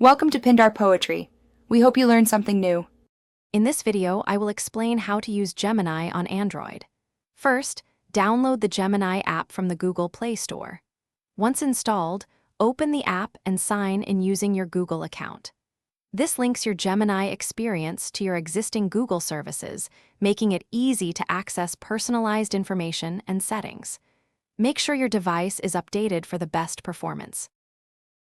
Welcome to Pindar Poetry. We hope you learned something new. In this video, I will explain how to use Gemini on Android. First, download the Gemini app from the Google Play Store. Once installed, open the app and sign in using your Google account. This links your Gemini experience to your existing Google services, making it easy to access personalized information and settings. Make sure your device is updated for the best performance.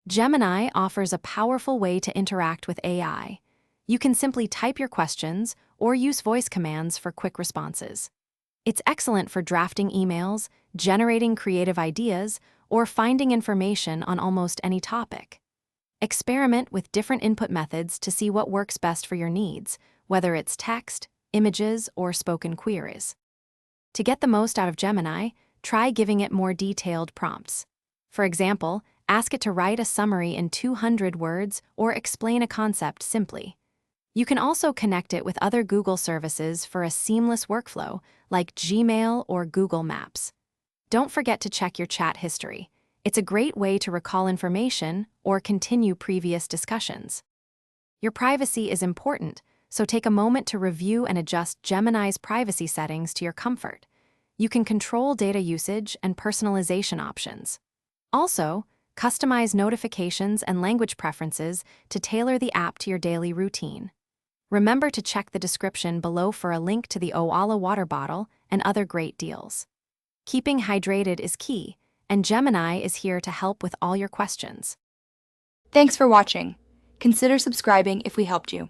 Gemini offers a powerful way to interact with AI. You can simply type your questions or use voice commands for quick responses. It's excellent for drafting emails, generating creative ideas, or finding information on almost any topic. Experiment with different input methods to see what works best for your needs, whether it's text, images, or spoken queries. To get the most out of Gemini, try giving it more detailed prompts. For example, ask it to write a summary in 200 words or explain a concept simply. You can also connect it with other Google services for a seamless workflow, like Gmail or Google Maps. Don't forget to check your chat history. It's a great way to recall information or continue previous discussions. Your privacy is important, so take a moment to review and adjust Gemini's privacy settings to your comfort. You can control data usage and personalization options. Also, customize notifications and language preferences to tailor the app to your daily routine. Remember to check the description below for a link to the Owala water bottle and other great deals. Keeping hydrated is key, and Gemini is here to help with all your questions. Thanks for watching. Consider subscribing if we helped you.